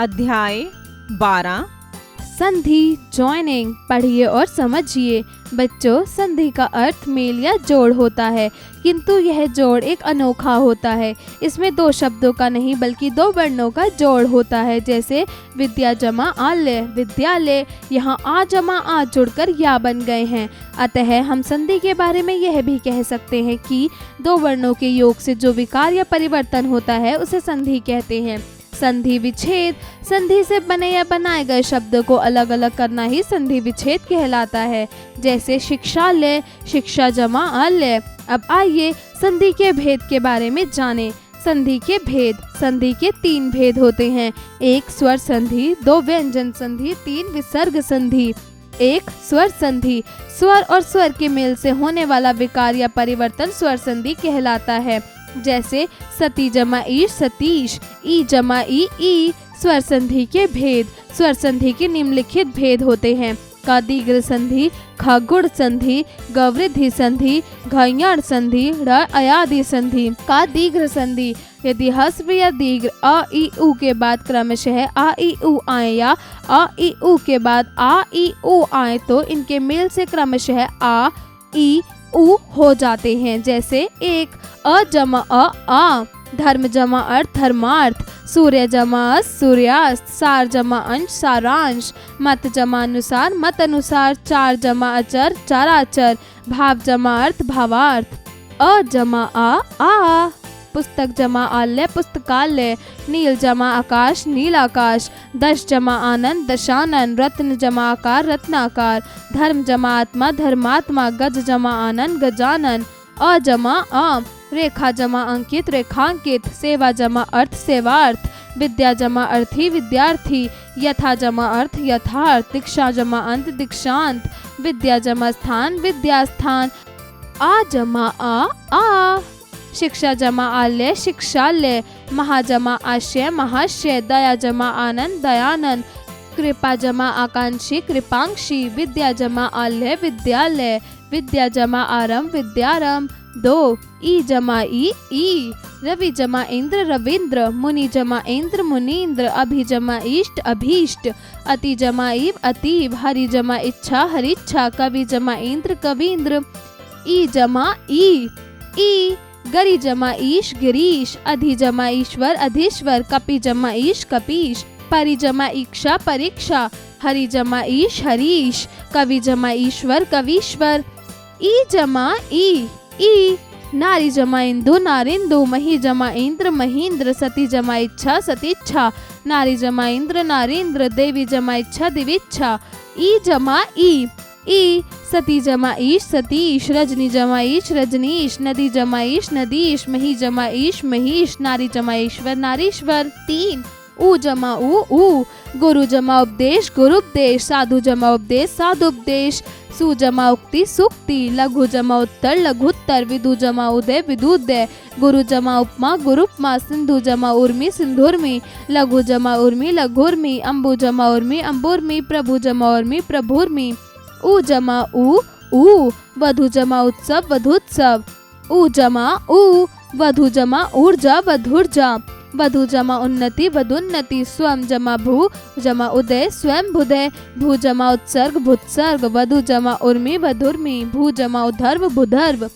अध्याय 12 संधि जॉइनिंग पढ़िए और समझिए। बच्चों, संधि का अर्थ मेल या जोड़ होता है, किंतु यह जोड़ एक अनोखा होता है। इसमें दो शब्दों का नहीं बल्कि दो वर्णों का जोड़ होता है। जैसे विद्या जमा आलय, विद्यालय, यहाँ आ जमा आ जुड़कर या बन गए हैं। अतः हम संधि के बारे में यह भी कह सकते हैं कि दो वर्णों के योग से जो विकार या परिवर्तन होता है उसे संधि कहते हैं। संधि विच्छेद, संधि से बने या बनाए गए शब्दों को अलग अलग करना ही संधि विच्छेद कहलाता है। जैसे शिक्षालय, शिक्षा जमा आलय। अब आइए संधि के भेद के बारे में जानें। संधि के भेद, संधि के 3 भेद होते हैं। 1 स्वर संधि, 2 व्यंजन संधि, 3 विसर्ग संधि। 1 स्वर संधि, स्वर और स्वर के मेल से होने वाला विकार या परिवर्तन स्वर संधि कहलाता है। जैसे सती जमा ईश सतीश, ई जमा ई। स्वर संधि के भेद, स्वर संधि के निम्नलिखित भेद होते हैं। क दीर्घ संधि, ख गुण संधि, ग वृद्धि संधि, घ यण संधि, ड़ अयादि संधि। का दीर्घ संधि, यदि हस्व या दीर्घ अ ई उ के बाद क्रमशः आ ई उ आए या अ ई उ के बाद आ ई उ आए तो इनके मेल से क्रमशः आ ई उ हो जाते हैं। जैसे 1 अ जमा आ, धर्म जमा अर्थ धर्मार्थ, सूर्य जमा सूर्यास्त, सार जमा अंश सारांश, मत जमा अनुसार मत अनुसार, चार जमा अचर चाराचर, भाव जमा अर्थ भावार्थ। अ जमा आ, पुस्तक जमा आलय पुस्तकालय, नील जमा आकाश नीलाकाश, दश जमा आनंद दशानन, रत्न जमा आकार रत्नाकार, धर्म जमा आत्मा धर्मात्मा, गज जमा आनंद गजानन। अ जमा आ, रेखा जमा अंकित रेखांकित, सेवा जमा अर्थ सेवार्थ, विद्या जमा अर्थी विद्यार्थी, यथा जमा अर्थ यथार्थ, दीक्षा जमा अंत दीक्षांत, विद्या जमा स्थान विद्यास्थान। आ जमा आ, शिक्षा जमा आलय शिक्षालय, महाजमा आशय महाशय, दया जमा आनंद दयानंद, कृपा जमा आकांक्षी कृपांक्षी, विद्या जमा आलय विद्यालय, विद्या जमा आरंभ विद्यारंभ। 2 ई जमा ई, रवि जमा इंद्र रविंद्र, मुनि जमा इंद्र मुनीन्द्र, अभि जमा इष्ट अभीष्ट, अति जमा इव अतीव, हरि जमा इच्छा हरिच्छा, कवि जमा इंद्र कवींद्र। ई जमा ई, गरी जमा ईश गिरीश, अधि जमा ईश्वर अधीश्वर, कपि जमा ईश कपीश, परि जमा इक्षा परीक्षा, हरि जमा ईश हरीश, कवि जमा ईश्वर कवीश्वर। ई जमा ई, नारी जमा इंदु नारिंदु, मही जमा इंद्र महींद्र, सती जमा इच्छा सतीच्छा, नारी जमा इंद्र नारींद्र, देवी जमा इच्छा दिविच्छा। ई जमा ई, सती जमा ईश सतीश, रजनी जमा ईश रजनीश, नदी जमा ईश नदीश, मही जमा ईश महीश, नारी जमा ईश्वर नारीश्वर। 3 उ जमा उ, गुरु जमा उपदेश गुरुपदेश, साधु जमा उपदेश साधुपदेश, सु जमा उक्ति सुक्ति, लघु जमा उत्तर लघुत्तर, विदु जमा उदय विदुदय, गुरु जमा उपमा गुरुपमा, सिंधु जमा उर्मी सिंधुर्मी, लघु जमा उर्मी लघुर्मी, अम्बु जमा उर्मी अम्बुर्मी, प्रभु जमा उर्मी प्रभुर्मी। उ जमा उ, वधु जमा उत्सव वधुत्सव, उ जमा उ, वधु जमा ऊर्जा वधुर्जा, वधु जमा उन्नति वधुन्नति, स्वयं जमा भू जमा उदय स्वयं भुदय, भू जमा उत्सर्ग भुत्सर्ग, वधु जमा उर्मी वधुर्मी, भू जमा उधर्व भुधर्व।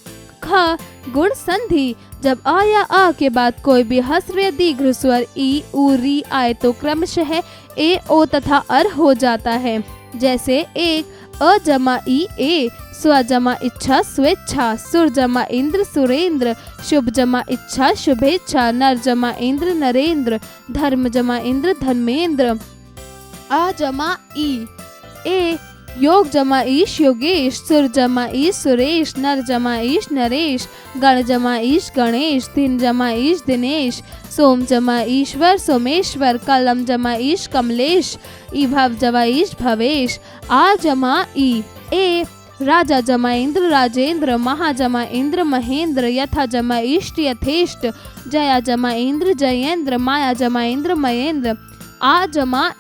ख गुण संधि, जब आ या आ के बाद कोई भी हस्व या दीर्घ स्वर ई उ री आए तो क्रमशः ए ओ तथा अर हो जाता है। जैसे 1 अ जमा ए, स्व जमा इच्छा स्वेच्छा, सुर जमा इंद्र सुरेंद्र, शुभ जमा इच्छा शुभेच्छा, नर जमा इंद्र नरेंद्र, धर्म जमा इंद्र धर्मेंद्र। आ जमा ए, योग जमा ईश योगेश, सुर जमा ईश सुरेश, नर जमा ईश नरेश, गण जमा ईश गणेश, दिन जमा ईश दिनेश, सोम जमा ईश्वर सोमेश्वर, कलम जमा ईश कमलेश, ईभव जमा ईश भवेश। आ जमा ए, राजा जमा इंद्र राजेंद्र, महा जमा इंद्र महेंद्र, यथा जमा इष्ट यथेष्ट, जया जमा इंद्र जयेंद्र, माया जमा इंद्र मयेंद्र। आ जमा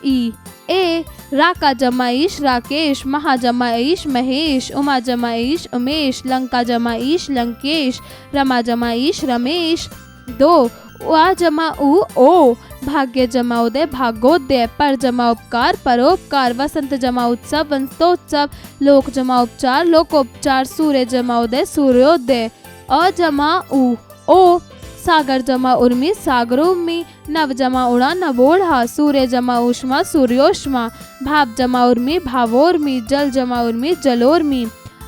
ए, राका जमा ईश राकेश, महा जमा ईश महेश, उमा जमा ईश उमेश, लंका जमा ईश लंकेश, रमा जमा ईश रमेश। 2 आ जमा उ ओ, भाग्य जमा उदय भाग्योदय, पर जमा उपकार परोपकार, वसंत जमा उत्सव वसंतोत्सव, लोक जमा उपचार लोकोपचार, सूर्य जमा उदय सूर्योदय। अ जमा उ ओ, सागर जमा उर्मी सागरोर्मी, नव जमा उड़ा नवोढ़ा, सूर्य जमा ऊष्मा सूर्योष्मा, भाप जमा उर्मी भावोर्मी, जल जमा उर्मी जलोर्मी।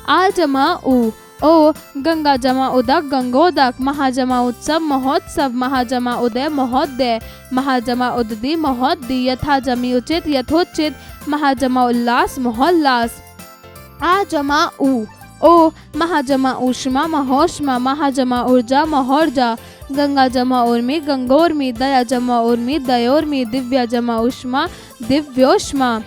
आ जमा उ ओ, गंगा जमा उदक गंगोदक, महाजमा उत्सव महोत्सव, महाजमा उदय महोदय, महाजमा उददी महोदय, यथा जमी उचित यथोचित, महाजमा उल्लास महोल्लास। आ जमा उ ओ, महाजमा ऊष्मा महोष्मा, महाजमा ऊर्जा महोर्जा, गंगा जमा उर्मी गंगोर्मी, दया जमा उर्मी दयोर्मी, दिव्या जमा उष्मा दिव्योष्मा।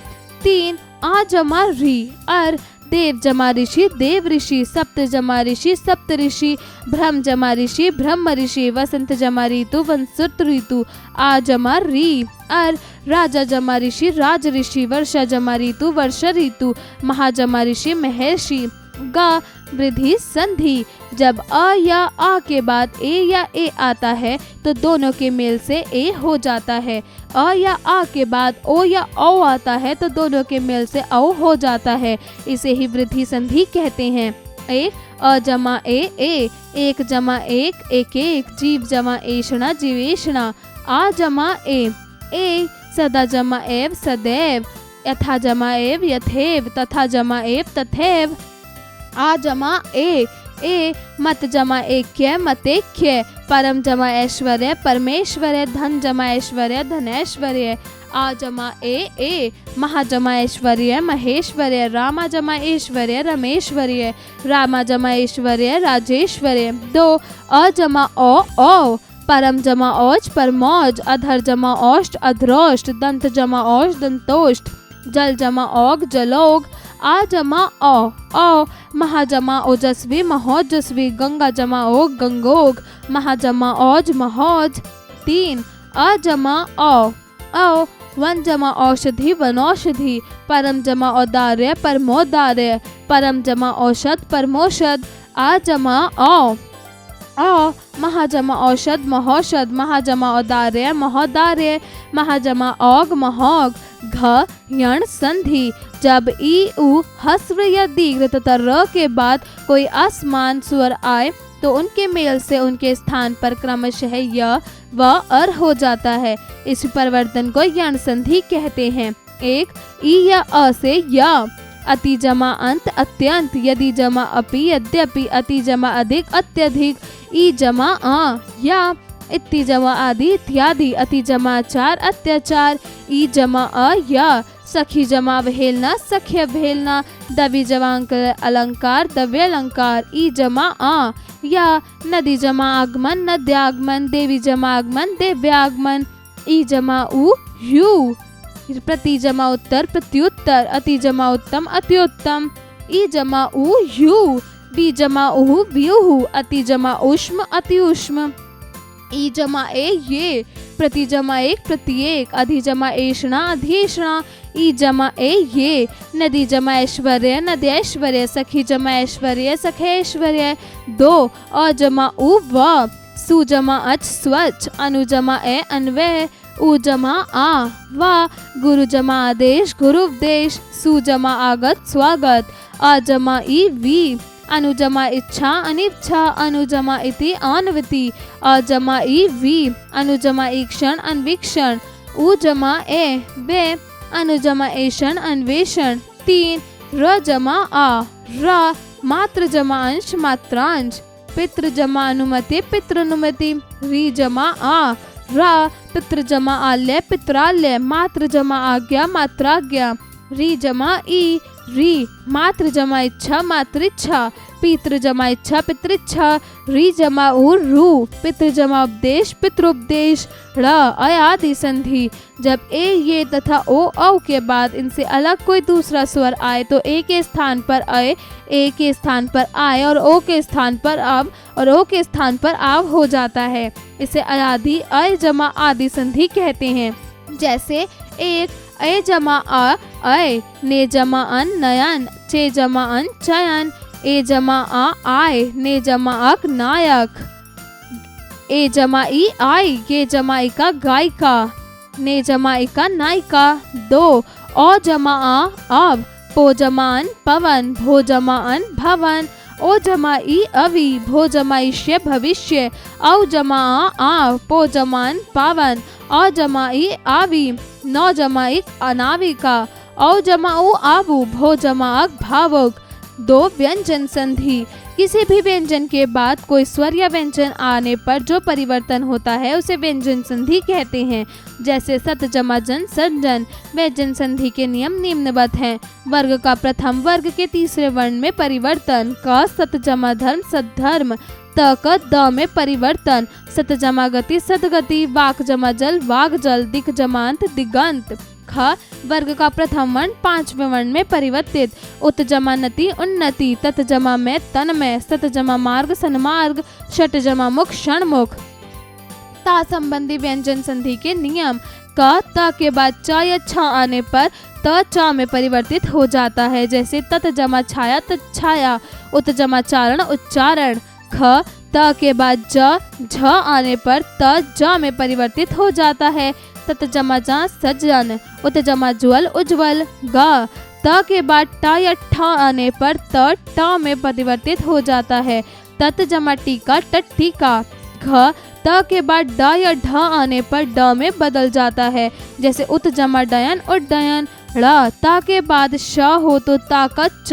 3 आ जमा री अर, देव जमा ऋषि देव ऋषि, सप्त जमा ऋषि सप्त ऋषि, ब्रह्म जमा ऋषि ब्रह्म ऋषि, वसंत जमा ऋतु वसंत ऋतु। आ जमा री अर, राजा जमा ऋषि राज ऋषि, वर्षा जमा ऋतु वर्षा ऋतु, महाजमा ऋषि महर्षि। ग वृद्धि संधि, जब अ या आ के बाद ए या ए आता है तो दोनों के मेल से ए हो जाता है। अ या आ के बाद ओ या औ आता है तो दोनों के मेल से औ हो जाता है। इसे ही वृद्धि संधि कहते हैं। एक अ जमा ए, एक जमा एक एक, जीव जमा एषणा जीवेषणा। आ जमा ए सदा जमा एव सदैव, यथा जमा एव यथेव, तथा जमा एव तथैव। आ जमा ए मत जमा ऐक्य मतेक्य, परम जमा ऐश्वर्य परमेश्वर्य, धन जमा ऐश्वर्य धनैश्वर्य। आ जमा ए महाजमा ऐश्वर्य महेश्वर्य, रामा जमा ऐश्वर्य रमेश्वर्य, रामा जमा ऐश्वर्य राजेश्वर्य। 2 अ जमा ओ, परम जमा औज परमौज, अधर जमा औष्ट अधरोष्ट, दंत जमा औष दंतोष्ट, जल जमा औग जलोग। आ जमा ओ, महाजमा ओजस्वी महोजस्वी, गंगा जमा ओग गंगोग, महाजमा औज महोज। 3 अ जमा ओ, वन जमा औषधि वनौषधि, परम जमा औदार्य परमोदार्य, परम जमा औषध परमोषध। आ जमा ओ, महाजमा औषध महोषध, महाजमा औदार्य महोदार्य, महाजमा औग महोग। घ यण संधि, जब ई उ हस्व या दीर्घ तथा र के बाद कोई असमान स्वर आए तो उनके मेल से उनके स्थान पर क्रमशः य व अर हो जाता है। इस परिवर्तन को यण संधि कहते हैं। 1 ई या अ से य, अति जमा अंत अत्यंत, यदि जमा अपि यद्यपि, अति जमा अधिक अत्यधिक, ई जमा आ या, इति जमा आदि इत्यादि, अति जमा आचार अत्याचार, ई जमा अ या, सखी जमा अवहेलना सख्य अवहेलना, दवि जमा अलंकार दव्य अलंकार, ई जमा आ या, नदी जमा आगमन नद्यागमन, देवी जमा आगमन देव्यागमन। ई जमा उ यू, प्रति जमा उत्तर प्रत्युत्तर, अति जमा उत्तम अत्युत्तम। ई जमा उ यू, बी जमा उहु व्यूहु, अति जमा उष्म अति उष्म। ई जमा ए ये, प्रति जमा एक प्रत्येक, अधि जमा ऐषणा अधिषणा। ई जमा ए ये, नदी जमा ऐश्वर्य नद्यैश्वर्य, सखी जमा ऐश्वर्य सखैश्वर्य। 2 अ जमा उ व, सु जमा अच स्वच्छ, अनु जमा ए अन्वय, उ जमा आ वा, गुरु जमा आदेश गुरुपदेश, सु जमा आगत स्वागत। अ जमा ई वी, अनु जमा इच्छा अनिच्छा, अनु जमा इति अन्विति। अ जमा ई वी, अनु जमा ईक्षण अन्वीक्षण। उ जमा ए वे, अनु जमा ऐषण अन्वेषण। 3 र जमा आ र, मात्र जमा अंश मात्रांश, पितृ जमा अनुमति पितृनुमति। री जमा आ रा, पितृ जमा आल्य पित्राल्य, मात्र जमा आज्ञा मात्राज्ञा। री जमा ई री, मात्र जमा इच्छा मातृच्छा, पितृ जमा इच्छा पितृच्छा। री जमा उ रू, पितृ जमा उपदेश पितृपदेश। ड़ अयादि संधि, जब ए ये तथा ओ औ के बाद इनसे अलग कोई दूसरा स्वर आए तो ए के स्थान पर अय, ए के स्थान पर आय और ओ के स्थान पर अब और ओ के स्थान पर आव हो जाता है। इसे अयादि अय जमा आदि संधि कहते हैं। जैसे 1 ए जमा अ अय, ने जमा अन नयन, चे जमा अन चयन, ए जमा आ आय, ने जमा अक नायक। ए जमा ई आई, गे जमा ई का गायिका, ने जमा ई का नायिका। 2 औ जमा आ आव, पो जमान पवन, भो जमान भवन। ओ जमा ई अवि, भो जमाइष्य भविष्य। औ जमा आ आव, पो जमान पावन, औ जमा ई आवी। 9 जमा ई अनाविका, औ जमा उ आबू, भो जमाक भावुक। 2 व्यंजन संधि, किसी भी व्यंजन के बाद कोई स्वर या व्यंजन आने पर जो परिवर्तन होता है उसे व्यंजन संधि कहते हैं। जैसे सत जमा जन संजन। व्यंजन संधि के नियम निम्नवत हैं। वर्ग का प्रथम वर्ग के तीसरे वर्ण में परिवर्तन। क सत जमा धर्म सद्धर्म। त क द में परिवर्तन। सत जमा गति सदगति। वाक जमा जल वाग जल। दिक जमांत दिगंत। ख वर्ग का प्रथम वर्ण पांचवें वर्ण में परिवर्तित। उत जमा नति उन्नति। तत जमा में तन्मय। सत जमा मार्ग सन्मार्ग। षट जमा मुख षणमुख। ता संबंधी व्यंजन संधि के नियम। क त के बाद च या छ आने पर त च में परिवर्तित हो जाता है। जैसे तत जमा छाया तच्छाया। उत जमा चारण उच्चारण। ख त के बाद ज झ आने पर त ज में परिवर्तित हो जाता है। तत जमा जा सज्जन। उत जमा ज्वल उज्ज्वल। ग त के बाद ट या ठ आने पर त ट में परिवर्तित हो जाता है। तत जमा टीका टट्टिका। घ त के बाद ड या ढ आने पर ड में बदल जाता है। जैसे उत जमा डयन उड्डयन। ड़ ता के बाद श हो तो ता का च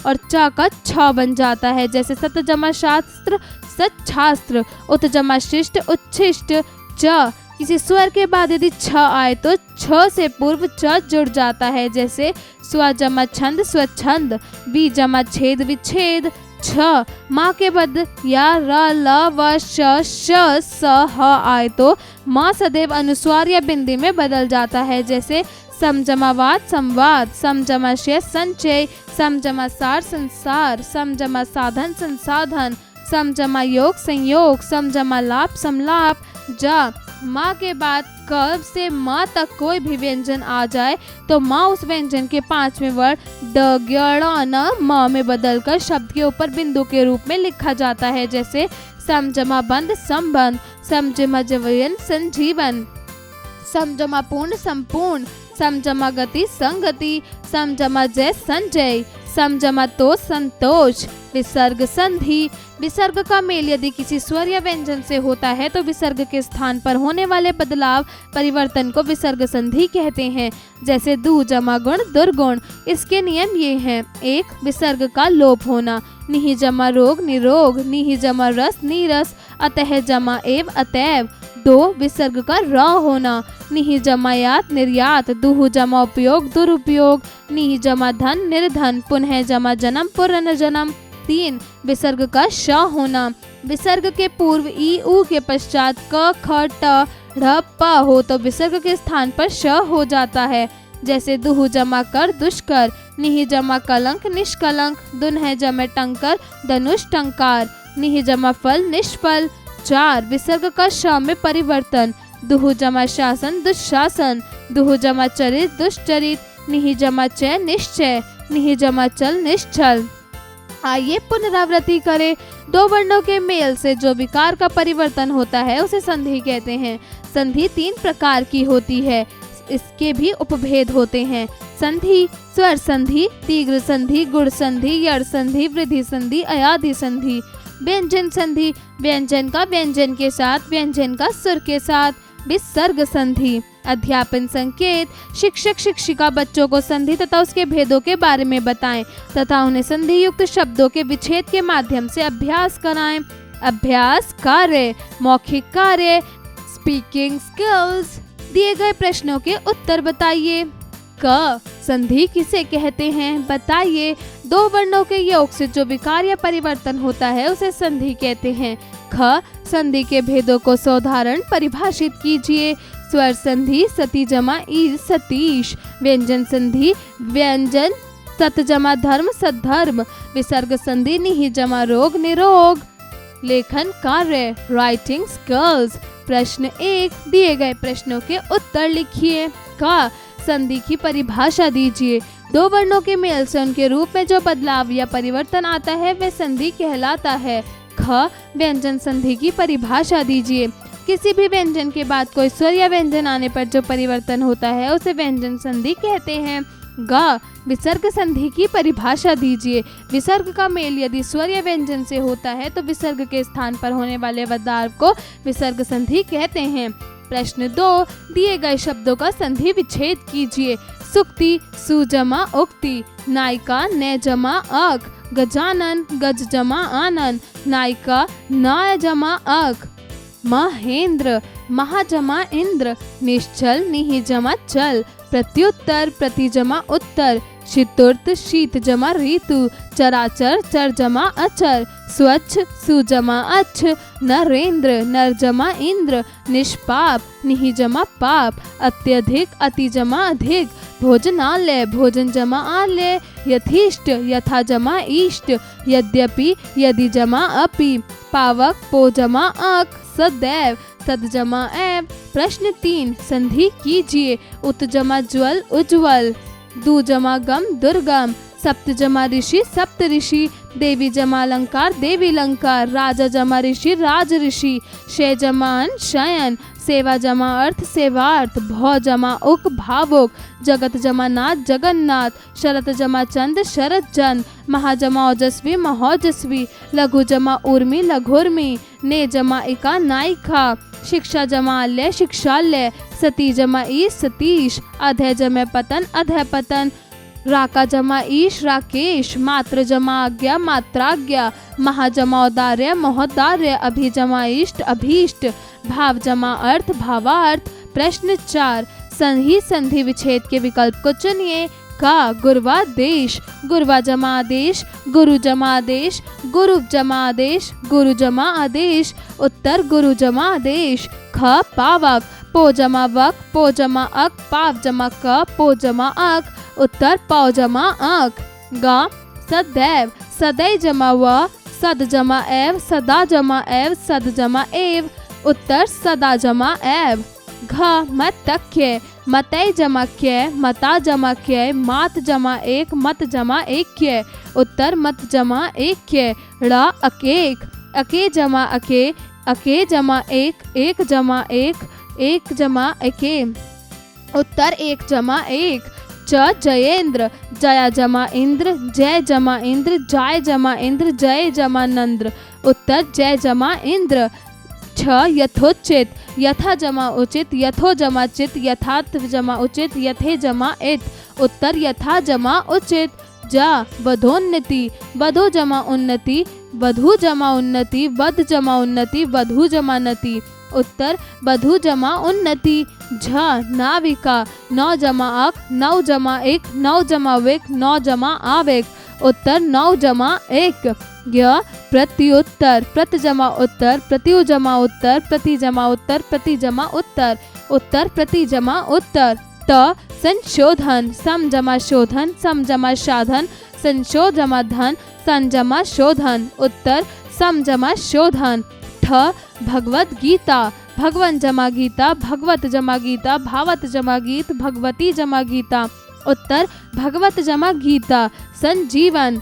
और च का छ बन जाता है। जैसे सत जमा शास्त्र सच्छास्त्र। उत जमा शिष्ट उच्छिष्ट। च किसी स्वर के बाद यदि छ आए तो छ से पूर्व च जुड़ जाता है। जैसे स्व जमा छंद स्वच्छंद। वि जमा छेद विच्छेद। छ माँ के बाद या र ल व श स ह आए तो माँ सदैव अनुस्वार या बिंदी में बदल जाता है। जैसे सम जमा वाद संवाद। सम जमा शय संचय। सम जमा सार संसार। सम जमा साधन संसाधन। सम जमा योग संयोग। सम जमा लाभ समलाप। जा माँ के बाद क से माँ तक कोई भी व्यंजन आ जाए तो माँ उस व्यंजन के पांचवें वर्ण ड ग ण न म में बदलकर शब्द के ऊपर बिंदु के रूप में लिखा जाता है। जैसे सम जमा बंद संबंध। सम जमा जवयन संजीवन। सम जमा पूर्ण संपूर्ण। सम जमा गति संगति। सम जमा जय संजय। सम जमा तोष संतोष। विसर्ग संधि, विसर्ग का मेल यदि किसी स्वर या व्यंजन से होता है तो विसर्ग के स्थान पर होने वाले बदलाव परिवर्तन को विसर्ग संधि कहते हैं। जैसे दु जमा गुण दुर्गुण। इसके नियम ये हैं। 1 विसर्ग का लोप होना। निहि जमा रोग निरोग। निहि जमा रस नीरस। अतः जमा एव अतैव। 2 विसर्ग का र होना। निहि जमा यात निर्यात। दुहु जमा उपयोग दुरुपयोग। निहि जमा धन निर्धन। पुनः जमा जन्म पुनर्जन्म। 3 विसर्ग का श होना। विसर्ग के पूर्व ई उ के पश्चात क ख ट ढ प हो तो विसर्ग के स्थान पर श हो जाता है। जैसे दुहु जमा कर दुष्कर। निहि जमा कलंक निष्कलंक। दुन्ह जमा टंकर धनुष टंकार। निहि जमा फल निष्फल। 4 विसर्ग का श में परिवर्तन। दुहु जमा शासन दुशासन। दुहु जमा चरित दुष्चरित। निहि जमा चय निश्चय। निहि जमा चल निश्चल। आइए पुनरावृत्ति करें। 2 वर्णों के मेल से जो विकार का परिवर्तन होता है उसे संधि कहते हैं। संधि 3 प्रकार की होती है। इसके भी उपभेद होते हैं। संधि स्वर संधि, तीव्र संधि, गुण संधि, यड़ संधि, वृद्धि संधि, अयाधि संधि। व्यंजन संधि व्यंजन का व्यंजन के साथ, व्यंजन का सुर के साथ। विसर्ग संधि अध्यापन संकेत, शिक्षक शिक्षिका बच्चों को संधि तथा उसके भेदों के बारे में बताएं तथा उन्हें संधि युक्त शब्दों के विच्छेद के माध्यम से अभ्यास कराएं। अभ्यास कार्य, मौखिक कार्य, स्पीकिंग स्किल्स। दिए गए प्रश्नों के उत्तर बताइए। क संधि किसे कहते हैं बताइए। 2 वर्णों के योग से जो विकार या परिवर्तन होता है उसे संधि कहते हैं। ख संधि के भेदों को साधारण परिभाषित कीजिए। स्वर संधि सती जमा ई सतीश। व्यंजन संधि व्यंजन सत जमा धर्म सद्धर्म। विसर्ग संधि निहि जमा रोग निरोग। लेखन कार्य राइटिंग स्किल्स। प्रश्न 1 दिए गए प्रश्नों के उत्तर लिखिए। क संधि की परिभाषा दीजिए। 2 वर्णों के मेल से उनके रूप में जो बदलाव या परिवर्तन आता है वह संधि कहलाता है। ख ख, व्यंजन संधि की परिभाषा दीजिए। किसी भी व्यंजन के बाद कोई स्वर या व्यंजन आने पर जो परिवर्तन होता है उसे व्यंजन संधि कहते हैं। ग, विसर्ग संधि की परिभाषा दीजिए। विसर्ग का मेल यदि स्वर या व्यंजन से होता है तो विसर्ग के स्थान पर होने वाले बदलाव को विसर्ग संधि कहते हैं। प्रश्न 2, दिए गए शब्दों का संधि विच्छेद कीजिए। सुक्ति, सु जमा उक्ति। नायिका, ने जमा अक। गजानन, गज जमा आनन। नायिका, नाय जमा अक। महेंद्र, महा जमा इंद्र। निश्चल, निहि जमा चल। प्रत्युत्तर, प्रति जमा उत्तर। शीतुर्त, शीत जमा ऋतु। चराचर, चर जमा अचर। स्वच्छ, सु जमा अच्छ। नरेंद्र, नर जमा इंद्र। निष्पाप, निहि जमा पाप। अत्यधिक, अति जमा अधिक। भोजनालय, भोजन जमा आलय। यथेष्ट, यथा जमा इष्ट। यद्यपि, यदि जमा अपि। पावक, पो जमा अक। सदैव, सद जमा एव। प्रश्न 3, संधि कीजिए। उत जमा ज्वल, उज्ज्वल। दु जमा गम, दुर्गम। सप्त जमा ऋषि, सप्त ऋषि। देवी जमा अलंकार, देवी अलंकार। राजा जमा ऋषि, राज ऋषि। शय जमान, शयन। सेवा जमा अर्थ, सेवार्थ। भौ जमा उक, भावुक। जगत जमा नाथ, जगन्नाथ। शरत जमा चंद, शरत चंद। महा जमा ओजस्वी, महोजस्वी। लघु जमा उर्मी, लघुर्मी। ने जमा इका, नायिका। शिक्षा जमा अल्य, शिक्षालय। सती जमा ईश, सतीश। अधय जमा पतन, अधय पतन। राका जमा ईश, राकेश। मात्र जमा आज्ञा, मात्राज्ञा। महा जमा औदार्य, महोदार्य। अभि जमा इष्ट, अभीष्ट। भाव जमा अर्थ, भावार्थ। प्रश्न 4, संधि संधि विच्छेद के विकल्प को चुनिए। का, गुर्वादेश। गुर्वा जमा आदेश। गुरु जमा आदेश। गुरु जमा आदेश। गुरु जमा आदेश। उत्तर, गुरु जमा आदेश। ख, पावक। पो जमा वक। पो जमा अक। पाव जमा क। पो जमा अक। उत्तर, पौ जमा अक। ग, सदैव। सदै जमा व। सद जमा एव। सदा जमा एव। सद जमा एव। उत्तर, सदा जमा एव। घ, मतक्य। मतय जमा क्य। मता जमा क्य। मात जमा एक। मत जमा एक्य। उत्तर, मत जमा एक्य। ड़, अकेक। अके जमा अके। अके जमा एक। एक जमा एक। एक जमा एके। उत्तर, एक जमा एक। च, जयेंद्र। जया जमा इंद्र। जय जमा इंद्र। जाय जमा इंद्र। जय जमा नंद्र। उत्तर, जय जमा इंद्र। छ, यथोचित। यथा जमा उचित। यथो जमा चित। यथार्थ जमा उचित। यथे जमा इत। उत्तर, यथा जमा उचित। जा, वधोन्नति। वधो जमा उन्नति। वधु जमा उन्नति। वध जमा उन्नति। वधु जमा नति। उत्तर, वधु जमा उन्नति। झ, नाविका। नौ जमा अक। नौ जमा एक। नौ जमा वेक। नौ जमा आवेक। उत्तर, नौ जमा एक। य, प्रत्युत्तर। प्रत जमा उत्तर। प्रत्यु जमा उत्तर। प्रति जमा उत्तर। प्रति जमा उत्तर। उत्तर, प्रति जमा उत्तर। त, संशोधन। सम जमा शोधन। सम जमा साधन। संशो जमा धन। सन जमा शोधन। उत्तर, सम जमा शोधन। ठ, भगवत गीता। भगवन जमा गीता। भगवत जमा गीता। भावत जमा गीत। भगवती जमा गीता। उत्तर, भगवत जमा गीता। संजीवन।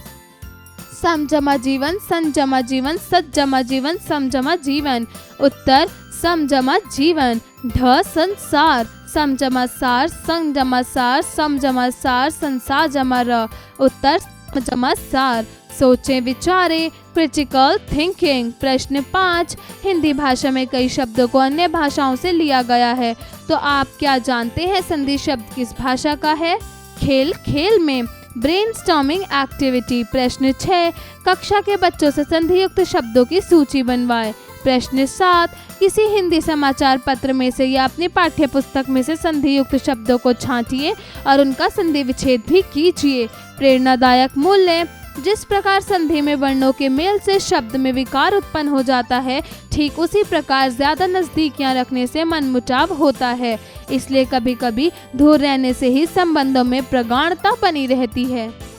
सम जमा जीवन। सन जमा जीवन। सत जमा जीवन। सम जमा जीवन। उत्तर, सम जमा जीवन। ढ, संसार। सम जमा सार। सं जमा सार। सम जमा सार। संसार जमा र। उत्तर, जमा सार। सोचें विचारें, क्रिटिकल थिंकिंग। प्रश्न 5, हिंदी भाषा में कई शब्दों को अन्य भाषाओं से लिया गया है, तो आप क्या जानते हैं संधि शब्द किस भाषा का है? खेल, खेल में। Brainstorming activity. प्रश्न 6, कक्षा के बच्चों से संधि युक्त शब्दों की सूची बनवाएं। प्रश्न 7, किसी हिंदी समाचार पत्र में से या अपनी पाठ्य पुस्तक में से संधि युक्त शब्दों को छांटिए और उनका संधि विच्छेद भी कीजिए। प्रेरणादायक मूल्य। जिस प्रकार संधि में वर्णों के मेल से शब्द में विकार उत्पन्न हो जाता है, ठीक उसी प्रकार ज्यादा नजदीकियां रखने से मनमुटाव होता है। इसलिए कभी कभी दूर रहने से ही संबंधों में प्रगाढ़ता बनी रहती है।